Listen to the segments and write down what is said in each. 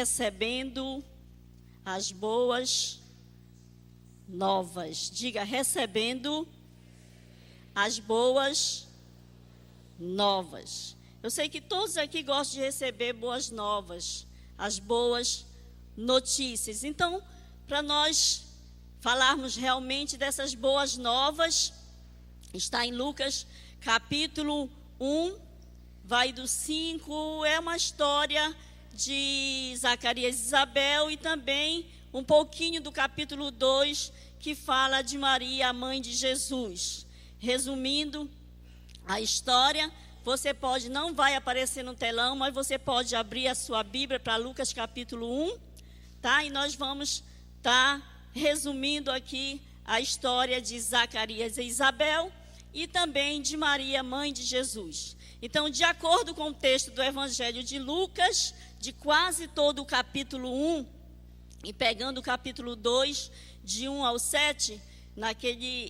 recebendo as boas novas. Diga, recebendo as boas novas. Eu sei que todos aqui gostam de receber boas novas, as boas notícias. Então, para nós falarmos realmente dessas boas novas, está em Lucas capítulo 1, vai do 5, é uma história de Zacarias e Isabel, e também um pouquinho do capítulo 2, que fala de Maria, a mãe de Jesus. Resumindo a história, você pode, não vai aparecer no telão, mas você pode abrir a sua Bíblia para Lucas capítulo 1, tá? E nós vamos estar resumindo aqui a história de Zacarias e Isabel e também de Maria, mãe de Jesus. Então, de acordo com o texto do Evangelho de Lucas, de quase todo o capítulo 1, e pegando o capítulo 2, de 1 ao 7,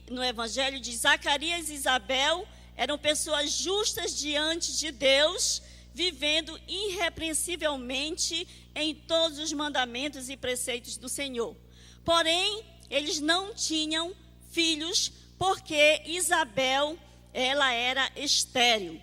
no Evangelho de Zacarias e Isabel, eram pessoas justas diante de Deus, vivendo irrepreensivelmente em todos os mandamentos e preceitos do Senhor. Porém, eles não tinham filhos, porque Isabel, ela era estéril.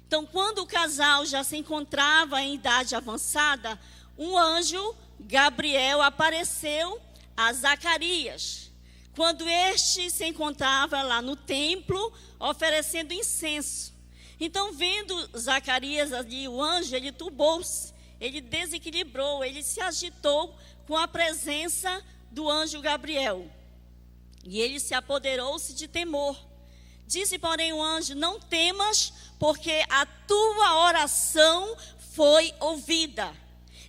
Então, quando o casal já se encontrava em idade avançada, um anjo, Gabriel, apareceu a Zacarias, quando este se encontrava lá no templo, oferecendo incenso. Então, vendo Zacarias ali, o anjo, ele turbou-se, ele desequilibrou, ele se agitou com a presença do anjo Gabriel. E ele se apoderou-se de temor. Disse, porém, o anjo: não temas, porque a tua oração foi ouvida.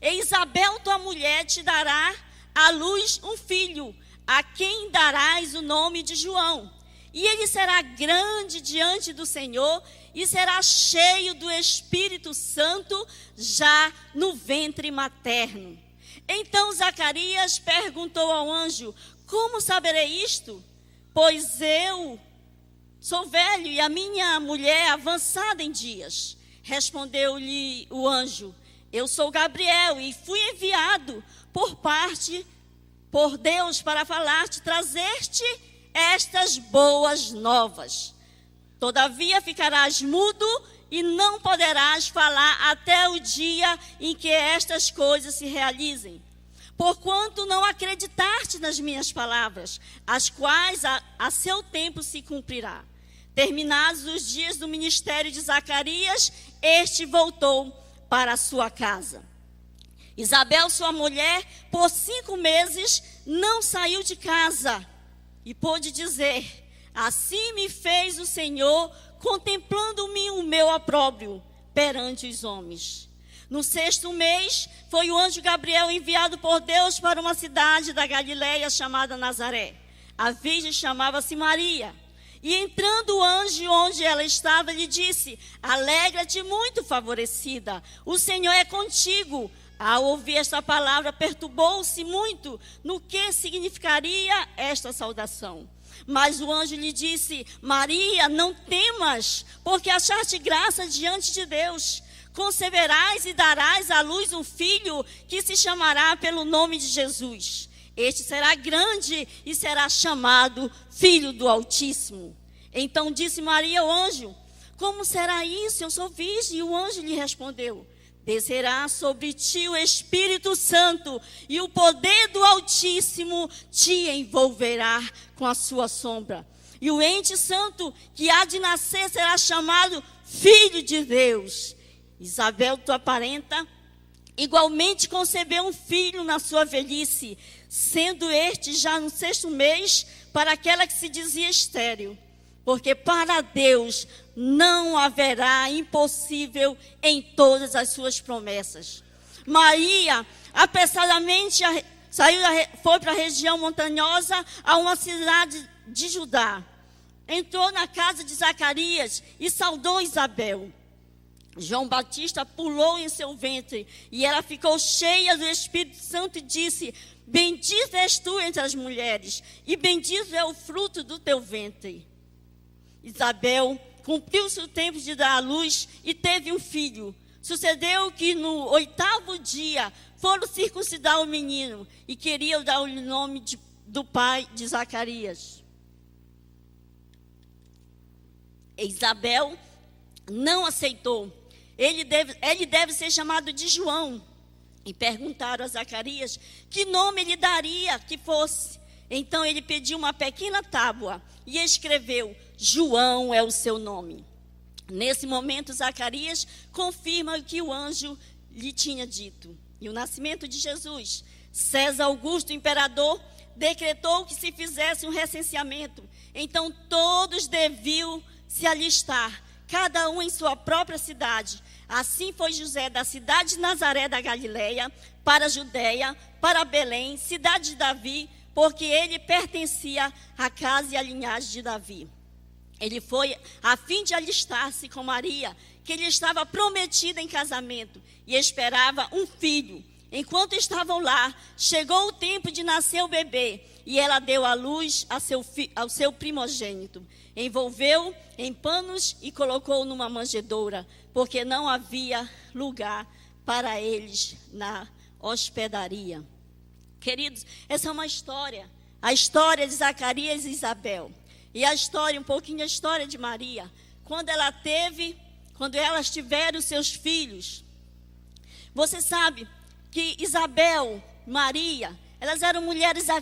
E Isabel, tua mulher, te dará à luz um filho, a quem darás o nome de João. E ele será grande diante do Senhor e será cheio do Espírito Santo já no ventre materno. Então Zacarias perguntou ao anjo: como saberei isto? Pois eu sou velho e a minha mulher é avançada em dias. Respondeu-lhe o anjo: eu sou Gabriel e fui enviado por Deus para falar-te, trazer-te estas boas novas. Todavia ficarás mudo e não poderás falar até o dia em que estas coisas se realizem. Porquanto não acreditaste nas minhas palavras, as quais a seu tempo se cumprirá. Terminados os dias do ministério de Zacarias, este voltou para a sua casa. Isabel, sua mulher, por 5 meses não saiu de casa e pôde dizer: assim me fez o Senhor, contemplando-me o meu opróbrio perante os homens. No 6º mês, foi o anjo Gabriel enviado por Deus para uma cidade da Galileia chamada Nazaré. A virgem chamava-se Maria. E entrando o anjo onde ela estava, lhe disse: alegra-te, muito favorecida, o Senhor é contigo. Ao ouvir esta palavra, perturbou-se muito no que significaria esta saudação. Mas o anjo lhe disse: Maria, não temas, porque achaste graça diante de Deus. Conceberás e darás à luz um filho que se chamará pelo nome de Jesus. Este será grande e será chamado Filho do Altíssimo. Então disse Maria ao anjo: como será isso? Eu sou virgem. E o anjo lhe respondeu: descerá sobre ti o Espírito Santo, e o poder do Altíssimo te envolverá com a sua sombra. E o ente santo que há de nascer será chamado Filho de Deus. Isabel, tua parenta, igualmente concebeu um filho na sua velhice, sendo este já no 6º mês para aquela que se dizia estéril. Porque para Deus não haverá impossível em todas as suas promessas. Maria, apressadamente, foi para a região montanhosa, a uma cidade de Judá. Entrou na casa de Zacarias e saudou Isabel. João Batista pulou em seu ventre e ela ficou cheia do Espírito Santo e disse: bendita és tu entre as mulheres e bendito é o fruto do teu ventre. Isabel cumpriu-se o tempo de dar à luz e teve um filho. Sucedeu que no 8º dia foram circuncidar o menino e queriam dar o nome do pai de Zacarias. Isabel não aceitou. Ele deve ser chamado de João. E perguntaram a Zacarias que nome ele daria que fosse. Então ele pediu uma pequena tábua e escreveu: João é o seu nome. Nesse momento, Zacarias confirma o que o anjo lhe tinha dito. E o nascimento de Jesus. César Augusto, imperador, decretou que se fizesse um recenseamento. Então todos deviam se alistar, cada um em sua própria cidade. Assim foi José da cidade de Nazaré da Galileia para a Judeia, para Belém, cidade de Davi, porque ele pertencia à casa e à linhagem de Davi. Ele foi a fim de alistar-se com Maria, que lhe estava prometida em casamento, e esperava um filho. Enquanto estavam lá, chegou o tempo de nascer o bebê, e ela deu à luz ao seu primogênito. Envolveu em panos e colocou numa manjedoura, porque não havia lugar para eles na hospedaria. Queridos, essa é uma história, a história de Zacarias e Isabel. E a história, um pouquinho a história de Maria, quando elas tiveram seus filhos. Você sabe que Isabel, Maria, elas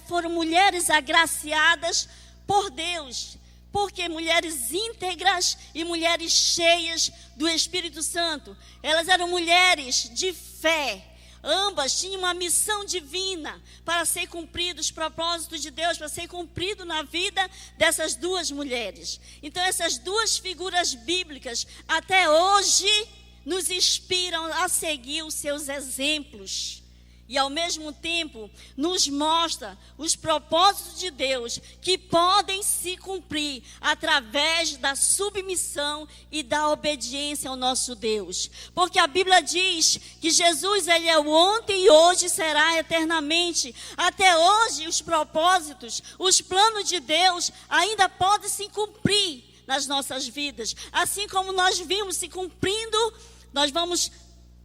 foram mulheres agraciadas por Deus. Porque mulheres íntegras e mulheres cheias do Espírito Santo. Elas eram mulheres de fé. Ambas tinham uma missão divina para ser cumprido os propósitos de Deus, para ser cumprido na vida dessas duas mulheres. Então essas duas figuras bíblicas até hoje nos inspiram a seguir os seus exemplos. E ao mesmo tempo nos mostra os propósitos de Deus que podem se cumprir através da submissão e da obediência ao nosso Deus. Porque a Bíblia diz que Jesus, ele é o ontem e hoje será eternamente. Até hoje os propósitos, os planos de Deus ainda podem se cumprir nas nossas vidas. Assim como nós vimos se cumprindo, nós vamos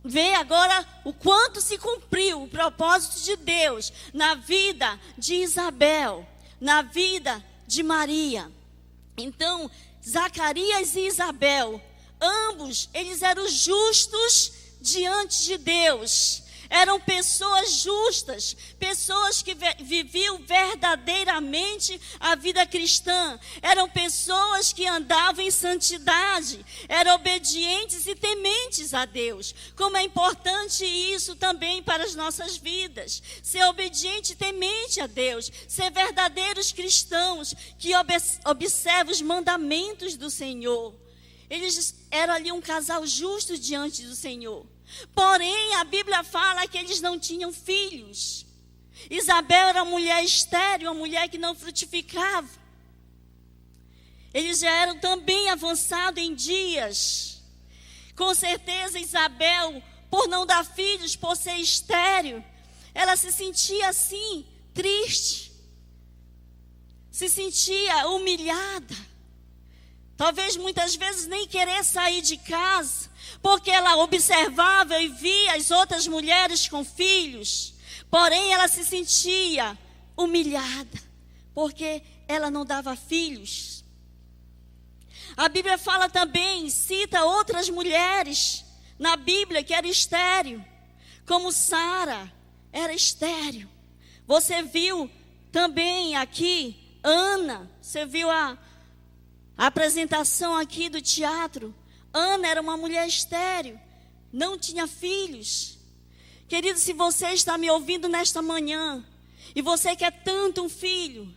ver agora o quanto se cumpriu o propósito de Deus na vida de Isabel, na vida de Maria. Então, Zacarias e Isabel, ambos, eles eram justos diante de Deus. Eram pessoas justas, pessoas que viviam verdadeiramente a vida cristã. Eram pessoas que andavam em santidade, eram obedientes e tementes a Deus. Como é importante isso também para as nossas vidas. Ser obediente e temente a Deus, ser verdadeiros cristãos que observam os mandamentos do Senhor. Eles eram ali um casal justo diante do Senhor. Porém, a Bíblia fala que eles não tinham filhos. Isabel era uma mulher estéril, uma mulher que não frutificava. Eles já eram também avançados em dias. Com certeza, Isabel, por não dar filhos, por ser estéril, ela se sentia assim, triste. Se sentia humilhada. Talvez muitas vezes nem querer sair de casa, porque ela observava e via as outras mulheres com filhos. Porém, ela se sentia humilhada, porque ela não dava filhos. A Bíblia fala também, cita outras mulheres na Bíblia que eram estéril, como Sara era estéril. Você viu também aqui, Ana, você viu a apresentação aqui do teatro. Ana era uma mulher estéril, não tinha filhos. Querido, se você está me ouvindo nesta manhã, e você quer tanto um filho,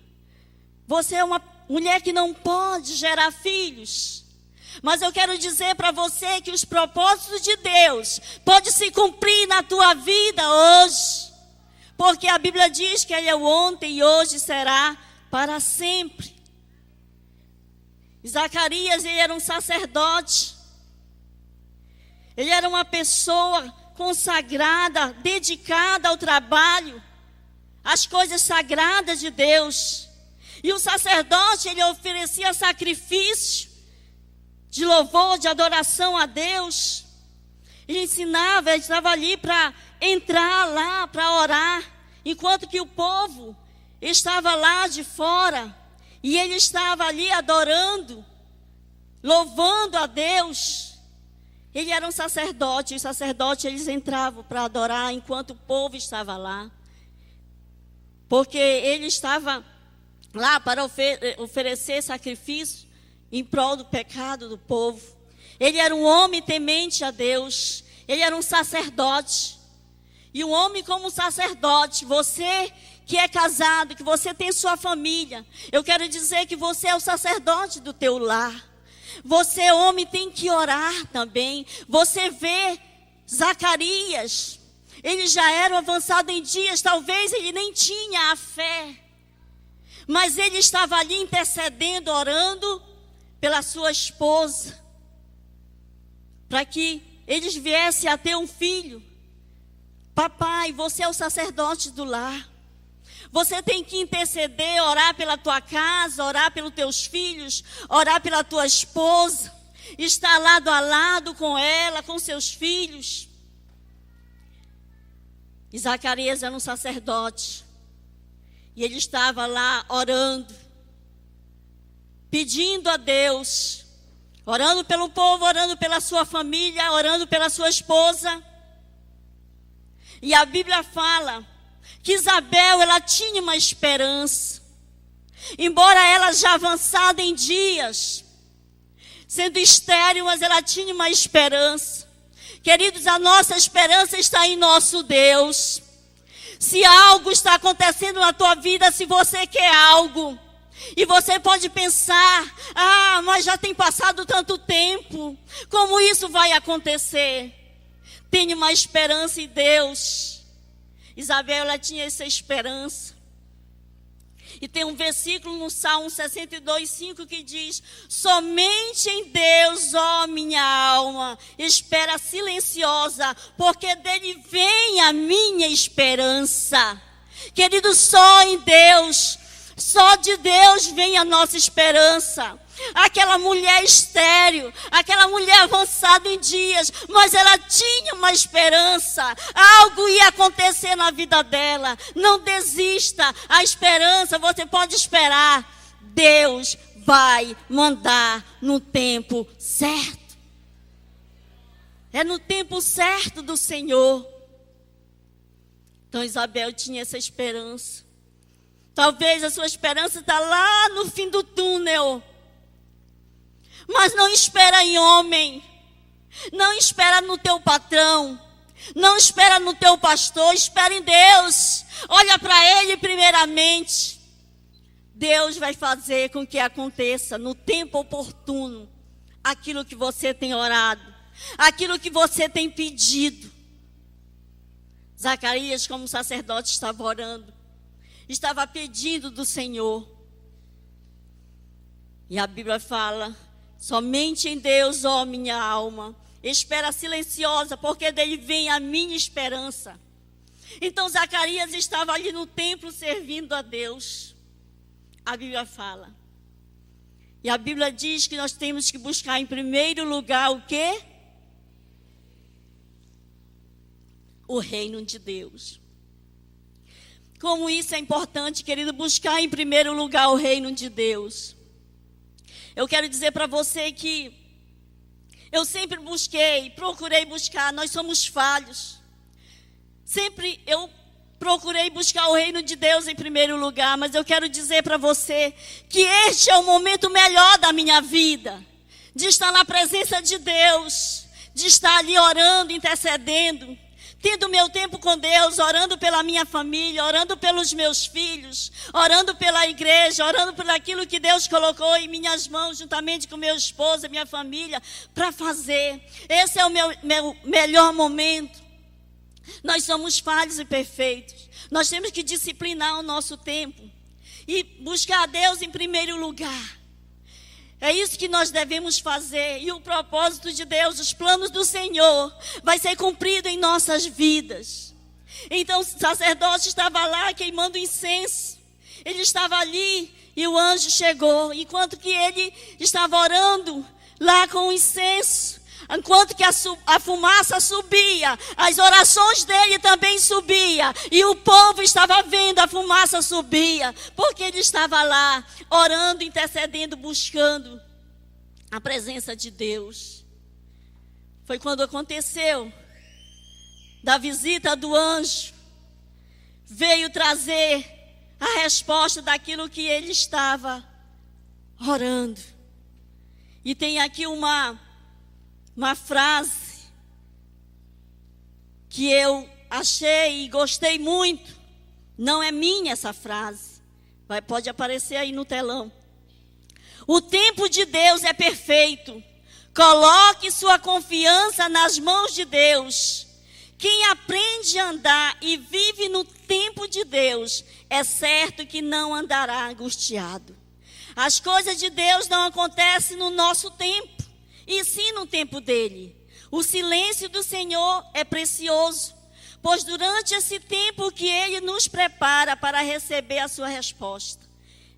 você é uma mulher que não pode gerar filhos. Mas eu quero dizer para você que os propósitos de Deus podem se cumprir na tua vida hoje. Porque a Bíblia diz que Ele é o ontem e hoje será para sempre. Zacarias, ele era um sacerdote. Ele era uma pessoa consagrada, dedicada ao trabalho, às coisas sagradas de Deus. E o sacerdote, ele oferecia sacrifício de louvor, de adoração a Deus. Ele ensinava, ele estava ali para entrar lá, para orar, enquanto que o povo estava lá de fora, e ele estava ali adorando, louvando a Deus. Ele era um sacerdote, e os sacerdotes eles entravam para adorar enquanto o povo estava lá, porque ele estava lá para oferecer sacrifício em prol do pecado do povo. Ele era um homem temente a Deus, ele era um sacerdote. E um homem como sacerdote, você que é casado, que você tem sua família, eu quero dizer que você é o sacerdote do teu lar. Você, homem, tem que orar também. Você vê Zacarias, ele já era avançado em dias, talvez ele nem tinha a fé, mas ele estava ali intercedendo, orando pela sua esposa, para que eles viessem a ter um filho. Papai, você é o sacerdote do lar. Você tem que interceder, orar pela tua casa, orar pelos teus filhos, orar pela tua esposa, estar lado a lado com ela, com seus filhos. E Zacarias era um sacerdote, e ele estava lá orando, pedindo a Deus, orando pelo povo, orando pela sua família, orando pela sua esposa. E a Bíblia fala que Isabel, ela tinha uma esperança. Embora ela já avançada em dias, sendo estéril, mas ela tinha uma esperança. Queridos, a nossa esperança está em nosso Deus. Se algo está acontecendo na tua vida, se você quer algo, e você pode pensar, mas já tem passado tanto tempo, como isso vai acontecer? Tenha uma esperança em Deus. Isabel, ela tinha essa esperança. E tem um versículo no Salmo 62:5 que diz: somente em Deus, ó minha alma, espera silenciosa, porque dele vem a minha esperança. Querido, só em Deus, só de Deus vem a nossa esperança. Aquela mulher estéril, aquela mulher avançada em dias, mas ela tinha uma esperança, algo ia acontecer na vida dela. Não desista, a esperança você pode esperar, Deus vai mandar no tempo certo. É no tempo certo do Senhor. Então Isabel tinha essa esperança. Talvez a sua esperança está lá no fim do túnel. Mas não espera em homem, não espera no teu patrão, não espera no teu pastor, espera em Deus. Olha para Ele primeiramente. Deus vai fazer com que aconteça no tempo oportuno aquilo que você tem orado, aquilo que você tem pedido. Zacarias, como sacerdote, estava orando, estava pedindo do Senhor. E a Bíblia fala: somente em Deus, ó minha alma, espera silenciosa, porque dele vem a minha esperança. Então Zacarias estava ali no templo servindo a Deus. A Bíblia fala. E a Bíblia diz que nós temos que buscar em primeiro lugar o quê? O reino de Deus. Como isso é importante, querido, buscar em primeiro lugar o reino de Deus. Eu quero dizer para você que eu sempre procurei buscar, nós somos falhos. Sempre eu procurei buscar o reino de Deus em primeiro lugar, mas eu quero dizer para você que este é o momento melhor da minha vida, de estar na presença de Deus, de estar ali orando, intercedendo, tendo meu tempo com Deus, orando pela minha família, orando pelos meus filhos, orando pela igreja, orando por aquilo que Deus colocou em minhas mãos, juntamente com meu esposo, minha família, para fazer. Esse é o meu melhor momento. Nós somos falhos e perfeitos. Nós temos que disciplinar o nosso tempo e buscar a Deus em primeiro lugar. É isso que nós devemos fazer. E o propósito de Deus, os planos do Senhor, vai ser cumprido em nossas vidas. Então o sacerdote estava lá queimando incenso. Ele estava ali e o anjo chegou. Enquanto que ele estava orando lá com o incenso, Enquanto que a fumaça subia, as orações dele também subiam. E o povo estava vendo a fumaça subir, porque ele estava lá, orando, intercedendo, buscando a presença de Deus. Foi quando aconteceu da visita do anjo. Veio trazer a resposta daquilo que ele estava orando. E tem aqui uma frase que eu achei e gostei muito. Não é minha essa frase. Pode aparecer aí no telão. O tempo de Deus é perfeito. Coloque sua confiança nas mãos de Deus. Quem aprende a andar e vive no tempo de Deus, é certo que não andará angustiado. As coisas de Deus não acontecem no nosso tempo, e sim no tempo dele. O silêncio do Senhor é precioso, pois durante esse tempo que ele nos prepara para receber a sua resposta.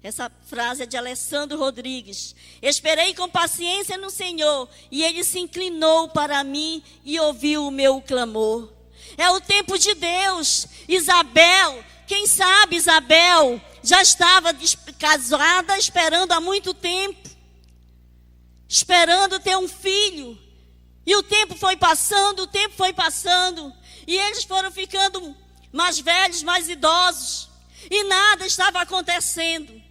Essa frase é de Alessandro Rodrigues. Esperei com paciência no Senhor, e ele se inclinou para mim e ouviu o meu clamor. É o tempo de Deus. Isabel, quem sabe Isabel já estava casada, esperando há muito tempo, esperando ter um filho. E o tempo foi passando, e eles foram ficando mais velhos, mais idosos, e nada estava acontecendo.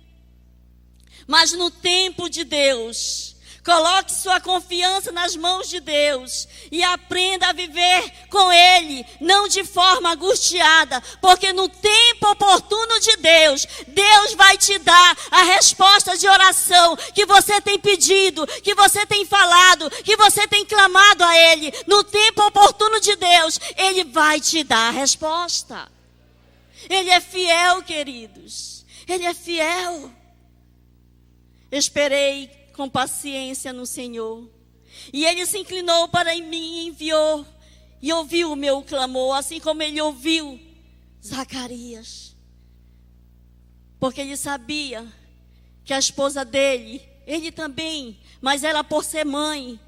Mas no tempo de Deus, coloque sua confiança nas mãos de Deus e aprenda a viver com Ele, não de forma angustiada, porque no tempo oportuno de Deus, Deus vai te dar a resposta de oração que você tem pedido, que você tem falado, que você tem clamado a Ele. No tempo oportuno de Deus, Ele vai te dar a resposta. Ele é fiel, queridos. Ele é fiel. Esperei com paciência no Senhor, e Ele se inclinou para mim e enviou, e ouviu o meu clamor, assim como Ele ouviu Zacarias, porque Ele sabia que a esposa dele, ele também, mas ela por ser mãe,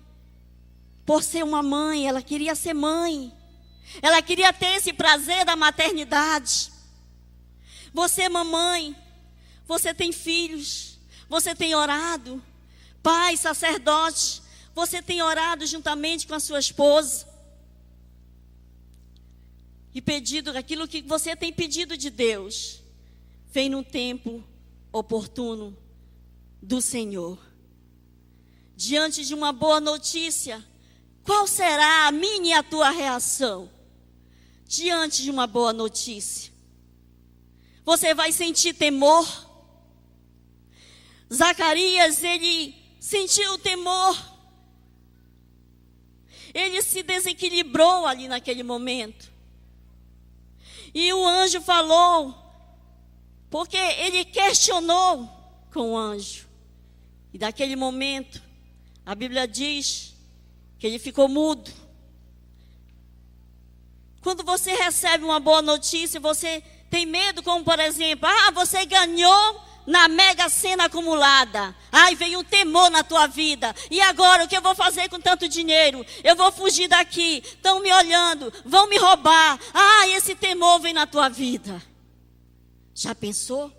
por ser uma mãe, ela queria ser mãe, ela queria ter esse prazer da maternidade. Você, mamãe, você tem filhos, você tem orado, pai, sacerdote, você tem orado juntamente com a sua esposa e pedido aquilo que você tem pedido de Deus, vem no tempo oportuno do Senhor. Diante de uma boa notícia, qual será a minha e a tua reação? Diante de uma boa notícia, você vai sentir temor? Zacarias, ele sentiu temor. Ele se desequilibrou ali naquele momento. E o anjo falou, porque ele questionou com o anjo. E daquele momento, a Bíblia diz que ele ficou mudo. Quando você recebe uma boa notícia, você tem medo, como por exemplo, você ganhou na mega sena acumulada. Ai, veio um temor na tua vida. E agora, o que eu vou fazer com tanto dinheiro? Eu vou fugir daqui. Estão me olhando, vão me roubar. Esse temor vem na tua vida. Já pensou?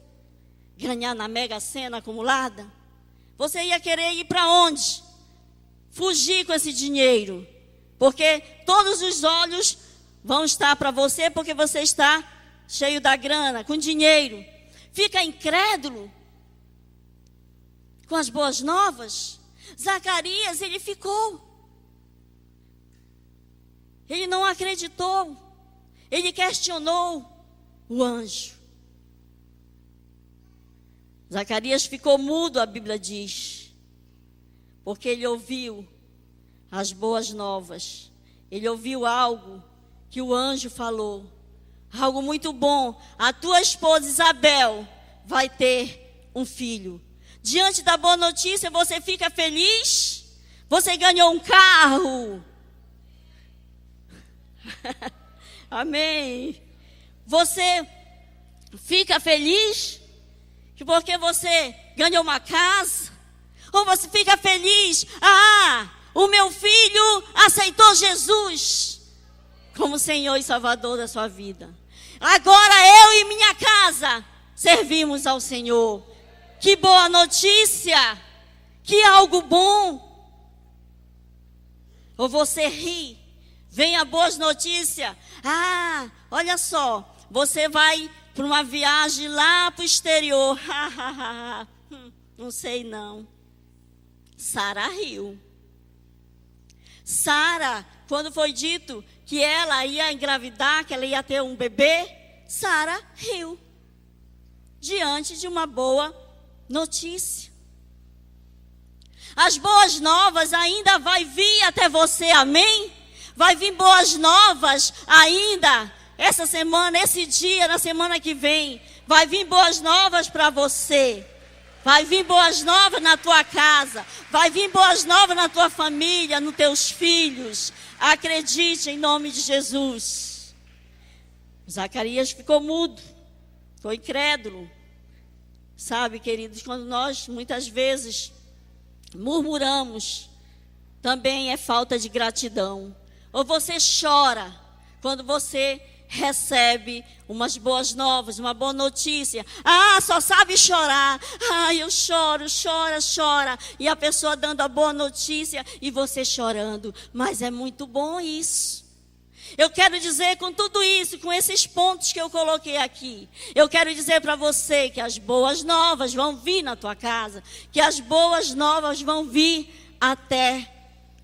Ganhar na mega sena acumulada? Você ia querer ir para onde? Fugir com esse dinheiro. Porque todos os olhos vão estar para você, porque você está cheio da grana, com dinheiro. Fica incrédulo com as boas novas? Zacarias, ele ficou. Ele não acreditou. Ele questionou o anjo. Zacarias ficou mudo, a Bíblia diz, porque ele ouviu as boas novas. Ele ouviu algo que o anjo falou. Algo muito bom. A tua esposa Isabel vai ter um filho. Diante da boa notícia, você fica feliz? Você ganhou um carro. Amém. Você fica feliz porque você ganhou uma casa? Ou você fica feliz? o meu filho aceitou Jesus como Senhor e Salvador da sua vida. Agora eu e minha casa servimos ao Senhor. Que boa notícia! Que algo bom! Ou você ri, vem a boas notícias. Ah, olha só, você vai para uma viagem lá para o exterior. Não sei não. Sara riu. Sara, quando foi dito que ela ia engravidar, que ela ia ter um bebê, Sara riu. Diante de uma boa notícia. As boas novas ainda vai vir até você, amém? Vai vir boas novas ainda essa semana, esse dia, na semana que vem. Vai vir boas novas para você. Vai vir boas novas na tua casa. Vai vir boas novas na tua família, nos teus filhos. Acredite em nome de Jesus. Zacarias ficou mudo, foi incrédulo. Sabe, queridos, quando nós muitas vezes murmuramos, também é falta de gratidão. Ou você chora quando você recebe umas boas novas, uma boa notícia. Ah, só sabe chorar. Ah, eu choro, chora. E a pessoa dando a boa notícia e você chorando. Mas é muito bom isso. Eu quero dizer com tudo isso, com esses pontos que eu coloquei aqui, eu quero dizer para você que as boas novas vão vir na tua casa, que as boas novas vão vir até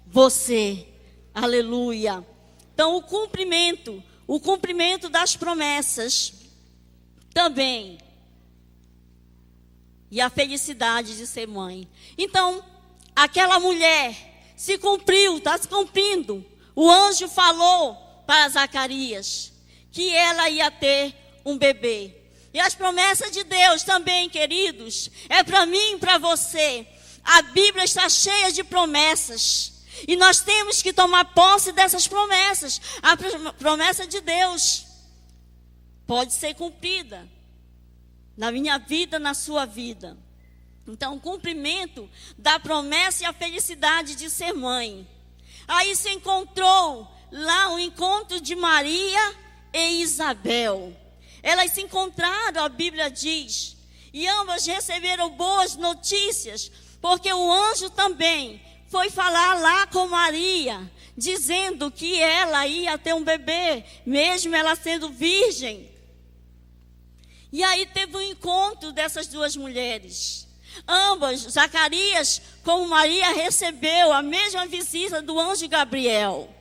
você. Aleluia. Então, o cumprimento das promessas também. E a felicidade de ser mãe. Então, aquela mulher se cumpriu, está se cumprindo. O anjo falou para Zacarias que ela ia ter um bebê. E as promessas de Deus também, queridos, é para mim e para você. A Bíblia está cheia de promessas. E nós temos que tomar posse dessas promessas. A promessa de Deus pode ser cumprida na minha vida, na sua vida. Então, o cumprimento da promessa e a felicidade de ser mãe. Aí se encontrou lá o encontro de Maria e Isabel. Elas se encontraram, a Bíblia diz, e ambas receberam boas notícias, porque o anjo também foi falar lá com Maria, dizendo que ela ia ter um bebê, mesmo ela sendo virgem. E aí teve um encontro dessas duas mulheres. Ambas, Zacarias como Maria, recebeu a mesma visita do anjo Gabriel.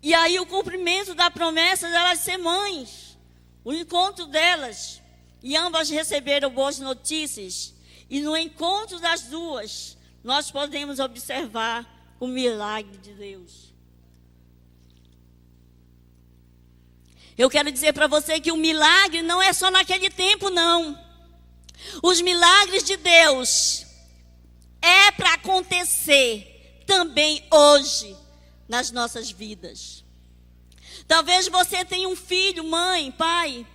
E aí o cumprimento da promessa delas ser mães. O encontro delas. E ambas receberam boas notícias. E no encontro das duas, nós podemos observar o milagre de Deus. Eu quero dizer para você que o milagre não é só naquele tempo, não. Os milagres de Deus é para acontecer também hoje nas nossas vidas. Talvez você tenha um filho, mãe, pai,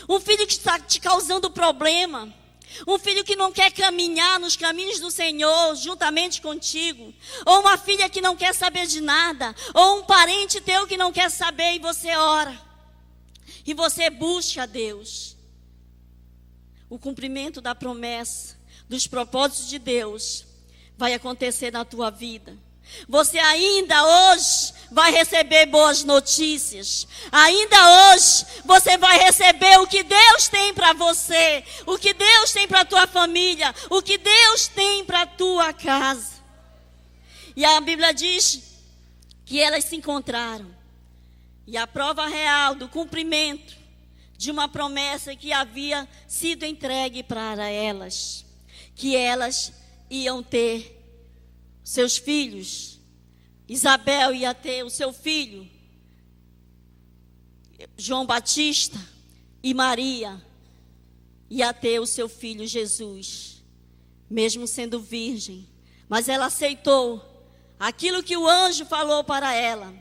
um filho que está te causando problema, um filho que não quer caminhar nos caminhos do Senhor juntamente contigo, ou uma filha que não quer saber de nada, ou um parente teu que não quer saber e você ora, e você busca a Deus. O cumprimento da promessa, dos propósitos de Deus, vai acontecer na tua vida. Você ainda hoje vai receber boas notícias. Ainda hoje você vai receber o que Deus tem para você, o que Deus tem para a tua família, o que Deus tem para a tua casa. E a Bíblia diz que elas se encontraram. E a prova real do cumprimento de uma promessa que havia sido entregue para elas, que elas iam ter seus filhos. Isabel ia ter o seu filho, João Batista, e Maria ia ter o seu filho Jesus, mesmo sendo virgem. Mas ela aceitou aquilo que o anjo falou para ela.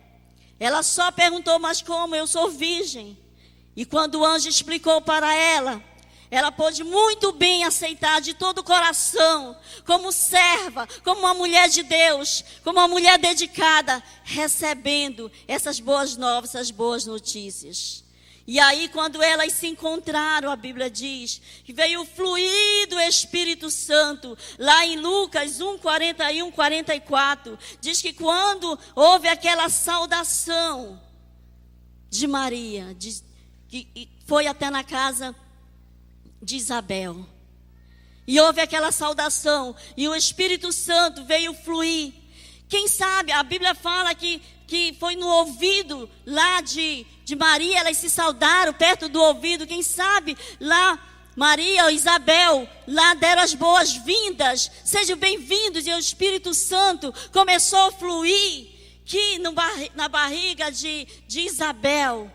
Ela só perguntou, mas como? Eu sou virgem. E quando o anjo explicou para ela, ela pôde muito bem aceitar de todo o coração, como serva, como uma mulher de Deus, como uma mulher dedicada, recebendo essas boas novas, essas boas notícias. E aí, quando elas se encontraram, a Bíblia diz que veio o fluir do Espírito Santo. Lá em Lucas 1, 41, 44, diz que quando houve aquela saudação de Maria, que foi até na casa de Isabel, e houve aquela saudação, e o Espírito Santo veio fluir. Quem sabe, a Bíblia fala que foi no ouvido lá de Maria, elas se saudaram perto do ouvido. Quem sabe lá Maria ou Isabel lá deram as boas-vindas, sejam bem-vindos, e o Espírito Santo começou a fluir, que na barriga de Isabel,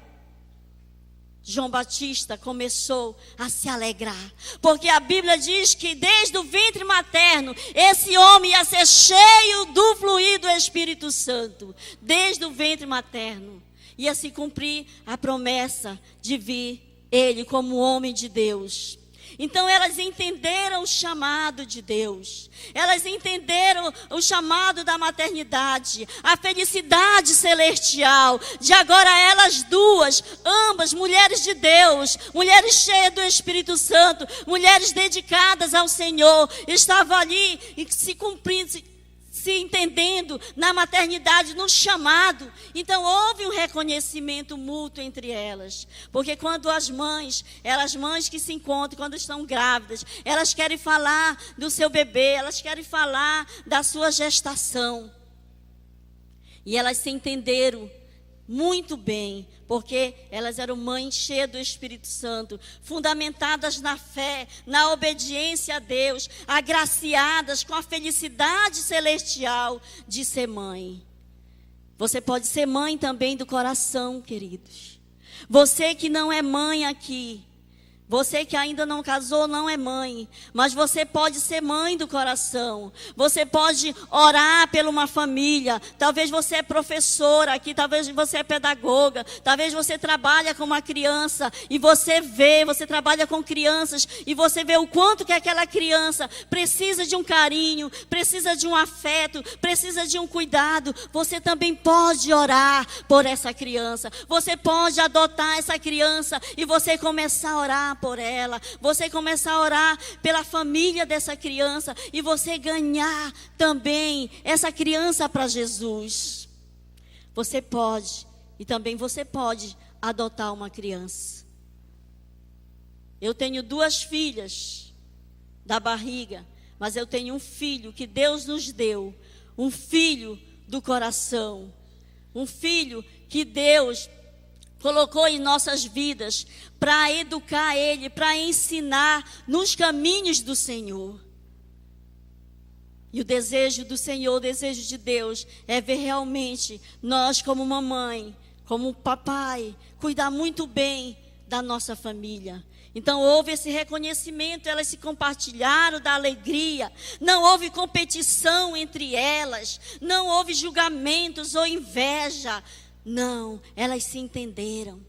João Batista começou a se alegrar, porque a Bíblia diz que desde o ventre materno, esse homem ia ser cheio do fluir do Espírito Santo. Desde o ventre materno, ia se cumprir a promessa de vir ele como homem de Deus. Então elas entenderam o chamado de Deus, elas entenderam o chamado da maternidade, a felicidade celestial, de agora elas duas, ambas mulheres de Deus, mulheres cheias do Espírito Santo, mulheres dedicadas ao Senhor, estavam ali e se cumprindo, se entendendo na maternidade, no chamado. Então houve um reconhecimento mútuo entre elas, porque quando as mães que se encontram, quando estão grávidas, elas querem falar do seu bebê, elas querem falar da sua gestação, e elas se entenderam muito bem, porque elas eram mães cheias do Espírito Santo, fundamentadas na fé, na obediência a Deus, agraciadas com a felicidade celestial de ser mãe. Você pode ser mãe também do coração, queridos. Você que não é mãe aqui, você que ainda não casou, não é mãe, mas você pode ser mãe do coração. Você pode orar por uma família. Talvez você é professora aqui, talvez você é pedagoga, talvez você trabalha com uma criança e você trabalha com crianças e você vê o quanto que aquela criança precisa de um carinho, precisa de um afeto, precisa de um cuidado. Você também pode orar por essa criança. Você pode adotar essa criança e você começar a orar por ela, você começar a orar pela família dessa criança e você ganhar também essa criança para Jesus. Você pode, e também você pode adotar uma criança. Eu tenho 2 filhas da barriga, mas eu tenho um filho que Deus nos deu, um filho do coração, um filho que Deus colocou em nossas vidas para educar ele, para ensinar nos caminhos do Senhor. E o desejo do Senhor, o desejo de Deus é ver realmente nós como mamãe, como papai, cuidar muito bem da nossa família. Então houve esse reconhecimento, elas se compartilharam da alegria, não houve competição entre elas, não houve julgamentos ou inveja. Não, elas se entenderam,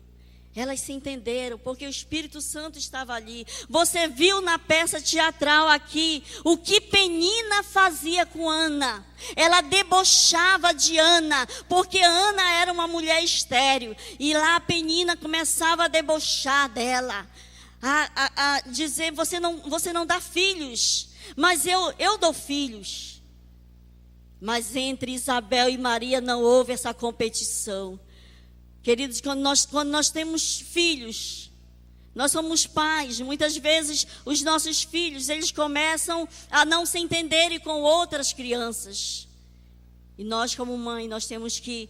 porque o Espírito Santo estava ali. Você viu na peça teatral aqui, o que Penina fazia com Ana. Ela debochava de Ana, porque Ana era uma mulher estéril, e lá a Penina começava a debochar dela, a dizer, você não dá filhos, mas eu dou filhos. Mas entre Isabel e Maria não houve essa competição. Queridos, quando nós temos filhos, nós somos pais, muitas vezes os nossos filhos, eles começam a não se entenderem com outras crianças. E nós como mãe, nós temos que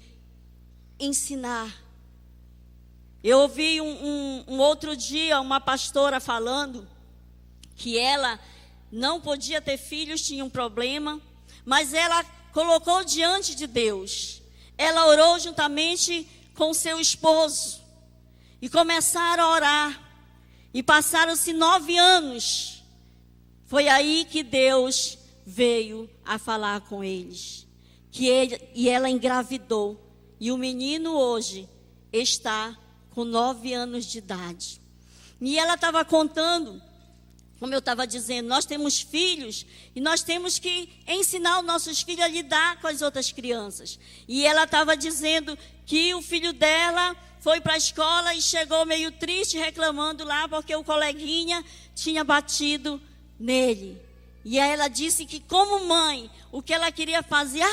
ensinar. Eu ouvi um outro dia uma pastora falando que ela não podia ter filhos, tinha um problema, mas ela colocou diante de Deus. Ela orou juntamente com seu esposo e começaram a orar. E passaram-se 9 anos. Foi aí que Deus veio a falar com eles. E ela engravidou. E o menino hoje está com 9 anos de idade. E ela estava contando como eu estava dizendo, nós temos filhos e nós temos que ensinar os nossos filhos a lidar com as outras crianças. E ela estava dizendo que o filho dela foi para a escola e chegou meio triste, reclamando lá, porque o coleguinha tinha batido nele. E aí ela disse que, como mãe, o que ela queria fazer,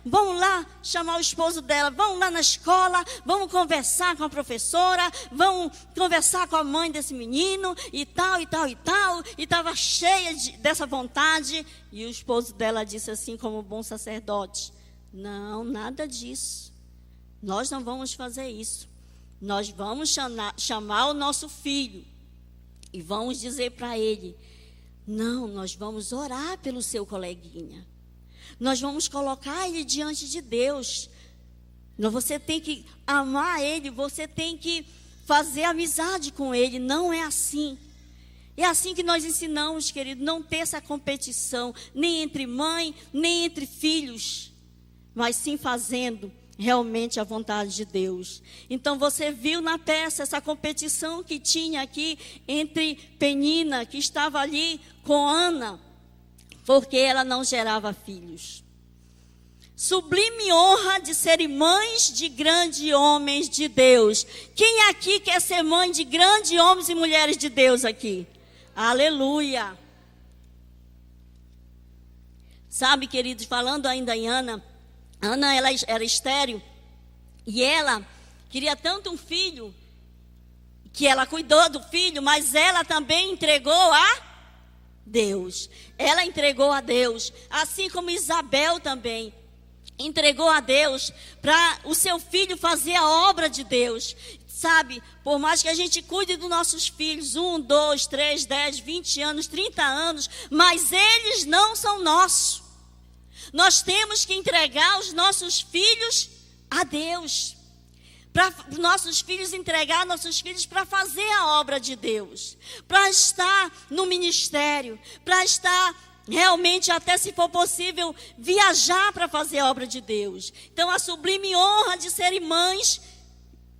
vamos lá chamar o esposo dela, vamos lá na escola, vamos conversar com a professora, vamos conversar com a mãe desse menino, e tal, e tal, e tal. E estava cheia dessa vontade. E o esposo dela disse assim, como bom sacerdote: não, nada disso. Nós não vamos fazer isso. Nós vamos chamar o nosso filho e vamos dizer para ele: não, nós vamos orar pelo seu coleguinha. Nós vamos colocar ele diante de Deus. Você tem que amar ele, você tem que fazer amizade com ele. Não é assim. É assim que nós ensinamos, querido, não ter essa competição, nem entre mãe, nem entre filhos, mas sim fazendo realmente a vontade de Deus. Então você viu na peça essa competição que tinha aqui entre Penina, que estava ali com Ana, porque ela não gerava filhos. Sublime honra de serem mães de grandes homens de Deus. Quem aqui quer ser mãe de grandes homens e mulheres de Deus aqui? Aleluia! Sabe, queridos, falando ainda em Ana, ela era estéril e ela queria tanto um filho que ela cuidou do filho, mas ela também entregou a Deus. Ela entregou a Deus, assim como Isabel também entregou a Deus para o seu filho fazer a obra de Deus. Sabe, por mais que a gente cuide dos nossos filhos, 1, 2, 3, 10, 20 anos, 30 anos, mas eles não são nossos. Nós temos que entregar os nossos filhos a Deus. Para os nossos filhos entregar nossos filhos para fazer a obra de Deus. Para estar no ministério. Para estar realmente, até se for possível, viajar para fazer a obra de Deus. Então, a sublime honra de serem mães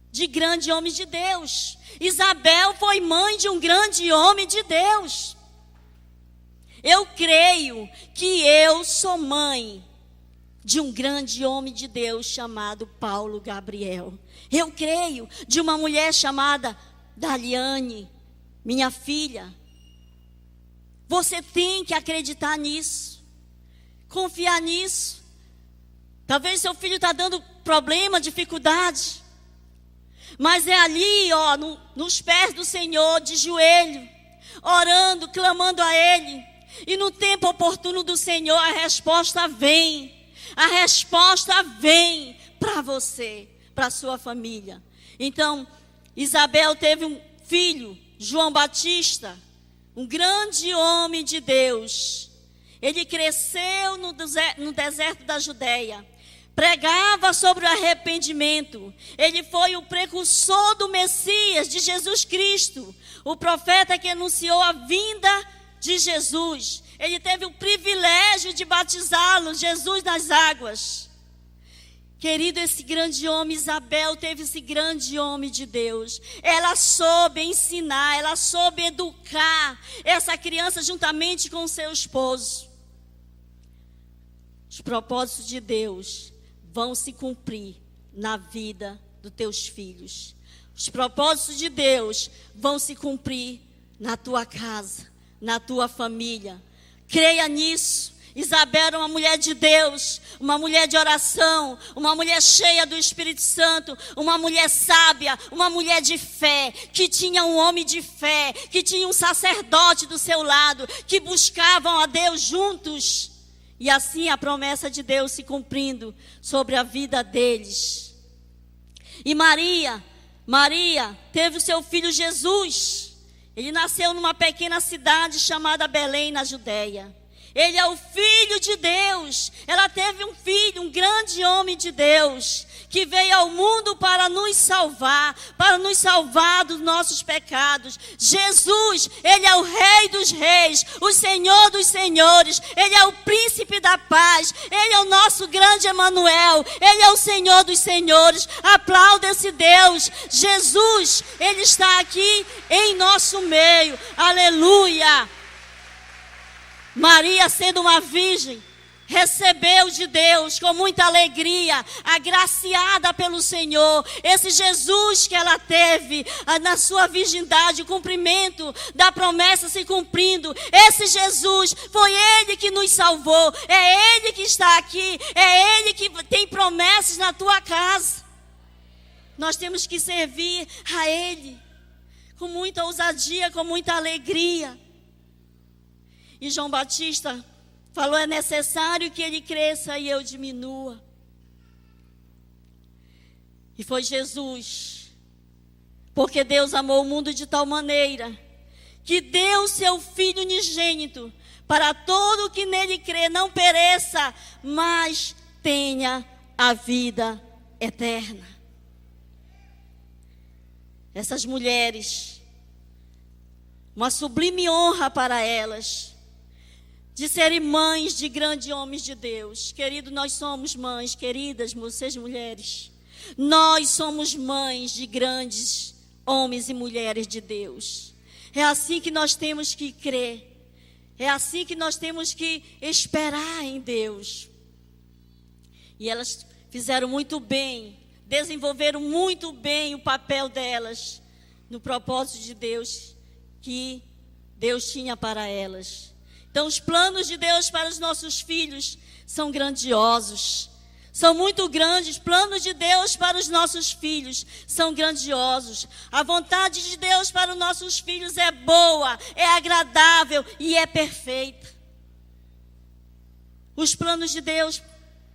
de grandes homens de Deus. Isabel foi mãe de um grande homem de Deus. Eu creio que eu sou mãe de um grande homem de Deus chamado Paulo Gabriel. Eu creio de uma mulher chamada Daliane, minha filha. Você tem que acreditar nisso, confiar nisso. Talvez seu filho está dando problema, dificuldade, mas é ali, nos pés do Senhor, de joelho, orando, clamando a Ele. E no tempo oportuno do Senhor, a resposta vem. A resposta vem para você, para a sua família. Então, Isabel teve um filho, João Batista, um grande homem de Deus. Ele cresceu no deserto da Judéia. Pregava sobre o arrependimento. Ele foi o precursor do Messias, de Jesus Cristo. O profeta que anunciou a vinda de Jesus. Ele teve o privilégio de batizá-lo, Jesus nas águas. Querido, esse grande homem, Isabel, teve esse grande homem de Deus. Ela soube ensinar, ela soube educar essa criança juntamente com o seu esposo. Os propósitos de Deus vão se cumprir na vida dos teus filhos. Os propósitos de Deus vão se cumprir na tua casa, na tua família. Creia nisso. Isabel era uma mulher de Deus, uma mulher de oração, uma mulher cheia do Espírito Santo, uma mulher sábia, uma mulher de fé, que tinha um homem de fé, que tinha um sacerdote do seu lado, que buscavam a Deus juntos. E assim a promessa de Deus se cumprindo sobre a vida deles. E Maria teve o seu filho Jesus. Ele nasceu numa pequena cidade chamada Belém, na Judéia. Ele é o Filho de Deus. Ela teve um filho, um grande homem de Deus, que veio ao mundo para nos salvar dos nossos pecados. Jesus, Ele é o Rei dos Reis, o Senhor dos Senhores. Ele é o Príncipe da Paz. Ele é o nosso grande Emanuel. Ele é o Senhor dos Senhores. Aplauda esse Deus. Jesus, Ele está aqui em nosso meio. Aleluia. Maria, sendo uma virgem, recebeu de Deus com muita alegria, agraciada pelo Senhor. Esse Jesus que ela teve na sua virgindade, o cumprimento da promessa se cumprindo. Esse Jesus, foi Ele que nos salvou. É Ele que está aqui. É Ele que tem promessas na tua casa. Nós temos que servir a Ele com muita ousadia, com muita alegria. E João Batista falou: é necessário que ele cresça e eu diminua. E foi Jesus, porque Deus amou o mundo de tal maneira que deu seu Filho unigênito, para todo que nele crê não pereça, mas tenha a vida eterna. Essas mulheres, uma sublime honra para elas, de serem mães de grandes homens de Deus. Querido, nós somos mães, queridas, vocês mulheres. Nós somos mães de grandes homens e mulheres de Deus. É assim que nós temos que crer. É assim que nós temos que esperar em Deus. E elas fizeram muito bem, desenvolveram muito bem o papel delas no propósito de Deus que Deus tinha para elas. Então, os planos de Deus para os nossos filhos são grandiosos, são muito grandes. Planos de Deus para os nossos filhos são grandiosos. A vontade de Deus para os nossos filhos é boa, é agradável e é perfeita. Os planos de Deus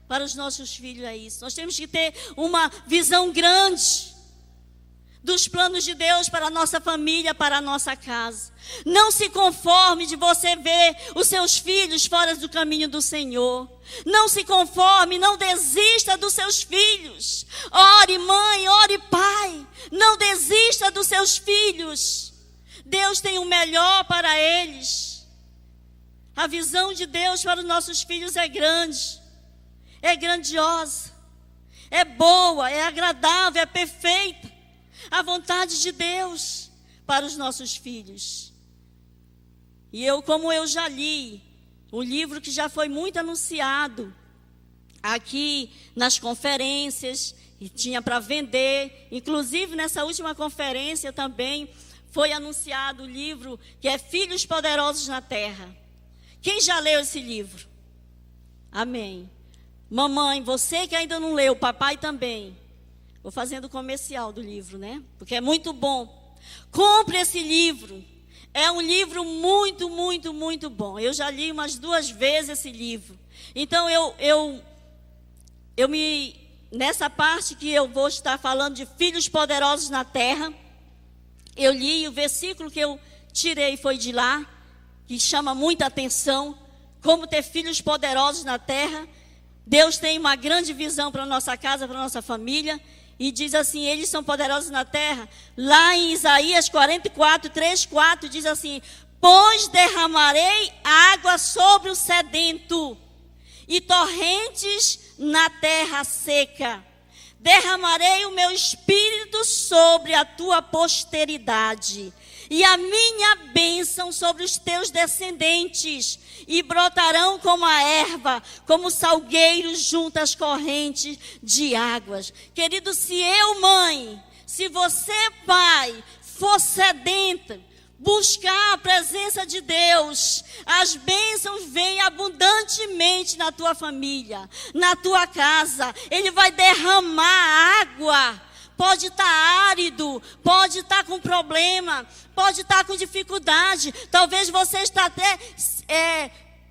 para os nossos filhos é isso. Nós temos que ter uma visão grande dos planos de Deus para a nossa família, para a nossa casa. Não se conforme de você ver os seus filhos fora do caminho do Senhor. Não se conforme, não desista dos seus filhos. Ore mãe, ore pai. Não desista dos seus filhos. Deus tem o melhor para eles. A visão de Deus para os nossos filhos é grande, é grandiosa, é boa, é agradável, é perfeita. A vontade de Deus para os nossos filhos. E como eu já li, um livro que já foi muito anunciado aqui nas conferências, e tinha para vender. Inclusive, nessa última conferência também foi anunciado o livro que é Filhos Poderosos na Terra. Quem já leu esse livro? Amém. Mamãe, você que ainda não leu, papai também. Vou fazendo comercial do livro, né? Porque é muito bom. Compre esse livro. É um livro muito, muito, muito bom. Eu já li umas 2 vezes esse livro. Então, nessa parte que eu vou estar falando de filhos poderosos na terra, eu li o versículo que eu tirei, foi de lá, que chama muita atenção. Como ter filhos poderosos na terra. Deus tem uma grande visão para a nossa casa, para a nossa família. E diz assim: eles são poderosos na terra. Lá em Isaías 44, 3, 4, diz assim: pois derramarei água sobre o sedento e torrentes na terra seca. Derramarei o meu espírito sobre a tua posteridade e a minha bênção sobre os teus descendentes, e brotarão como a erva, como salgueiros junto às correntes de águas. Querido, se eu, mãe, se você, pai, for sedenta, buscar a presença de Deus, as bênçãos vêm abundantemente na tua família, na tua casa. Ele vai derramar água. Pode estar árido, pode estar com problema, pode estar com dificuldade. Talvez você está até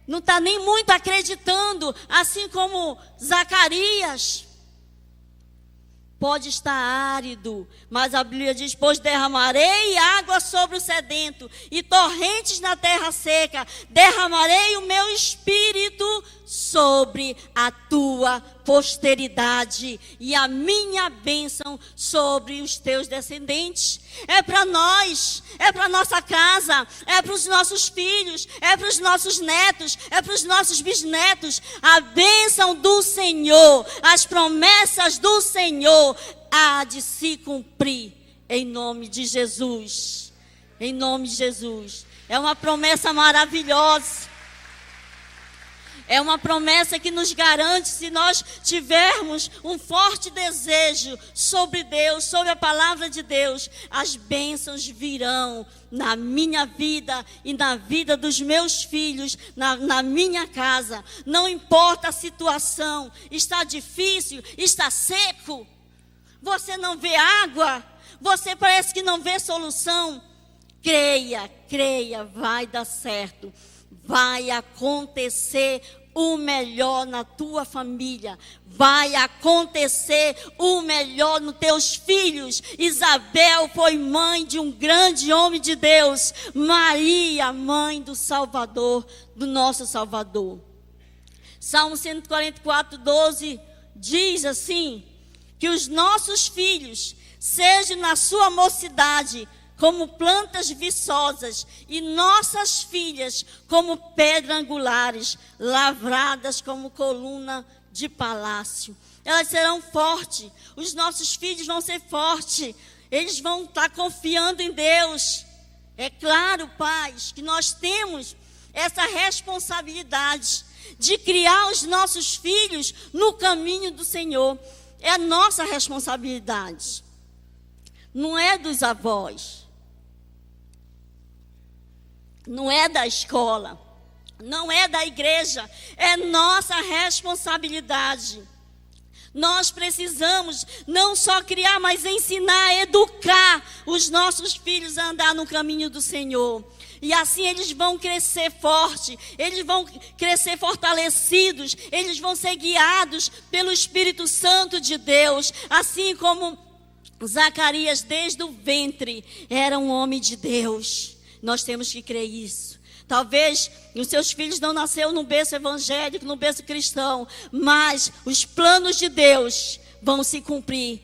não está nem muito acreditando, assim como Zacarias. Pode estar árido, mas a Bíblia diz: pois derramarei água sobre o sedento e torrentes na terra seca. Derramarei o meu espírito sobre a tua posteridade e a minha bênção sobre os teus descendentes. É para nós, é para nossa casa, é para os nossos filhos, é para os nossos netos, é para os nossos bisnetos. A bênção do Senhor, as promessas do Senhor há de se cumprir em nome de Jesus. Em nome de Jesus. É uma promessa maravilhosa. É uma promessa que nos garante, se nós tivermos um forte desejo sobre Deus, sobre a palavra de Deus, as bênçãos virão na minha vida e na vida dos meus filhos, na minha casa. Não importa a situação, está difícil, está seco, você não vê água, você parece que não vê solução. Creia, vai dar certo, vai acontecer o melhor na tua família, vai acontecer o melhor nos teus filhos. Isabel foi mãe de um grande homem de Deus, Maria, mãe do Salvador, do nosso Salvador. Salmo 144, 12 diz assim, que os nossos filhos sejam na sua mocidade como plantas viçosas, e nossas filhas como pedras angulares, lavradas como coluna de palácio. Elas serão fortes, os nossos filhos vão ser fortes, eles vão estar confiando em Deus. É claro, pais, que nós temos essa responsabilidade de criar os nossos filhos no caminho do Senhor. É a nossa responsabilidade, não é dos avós. Não é da escola, não é da igreja, é nossa responsabilidade. Nós precisamos não só criar, mas ensinar, educar os nossos filhos a andar no caminho do Senhor. E assim eles vão crescer forte, eles vão crescer fortalecidos, eles vão ser guiados pelo Espírito Santo de Deus, assim como Zacarias desde o ventre era um homem de Deus. Nós temos que crer isso. Talvez os seus filhos não nasceram no berço evangélico, no berço cristão, mas os planos de Deus vão se cumprir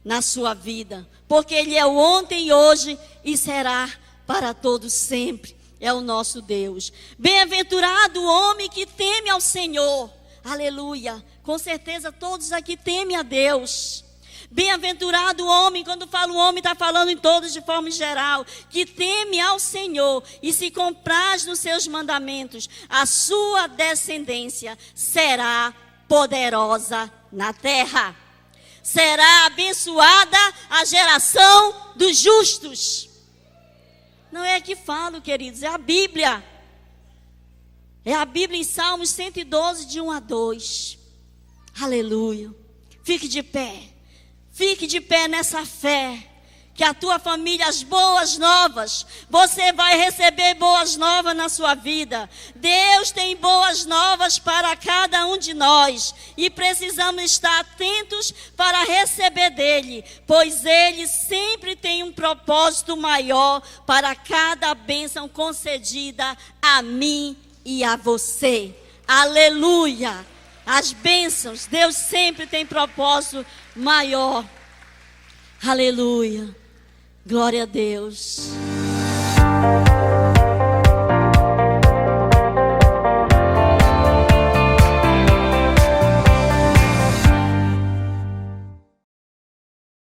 na sua vida, porque Ele é o ontem e hoje e será para todos sempre. É o nosso Deus. Bem-aventurado o homem que teme ao Senhor. Aleluia. Com certeza todos aqui temem a Deus. Bem-aventurado o homem, quando fala o homem, está falando em todos de forma geral, que teme ao Senhor e se compraz nos seus mandamentos, a sua descendência será poderosa na terra. Será abençoada a geração dos justos. Não é que falo, queridos, é a Bíblia. É a Bíblia em Salmos 112, de 1 a 2. Aleluia. Fique de pé. Fique de pé nessa fé, que a tua família, as boas novas, você vai receber boas novas na sua vida. Deus tem boas novas para cada um de nós e precisamos estar atentos para receber dele, pois ele sempre tem um propósito maior para cada bênção concedida a mim e a você. Aleluia! As bênçãos, Deus sempre tem propósito maior. Aleluia. Glória a Deus.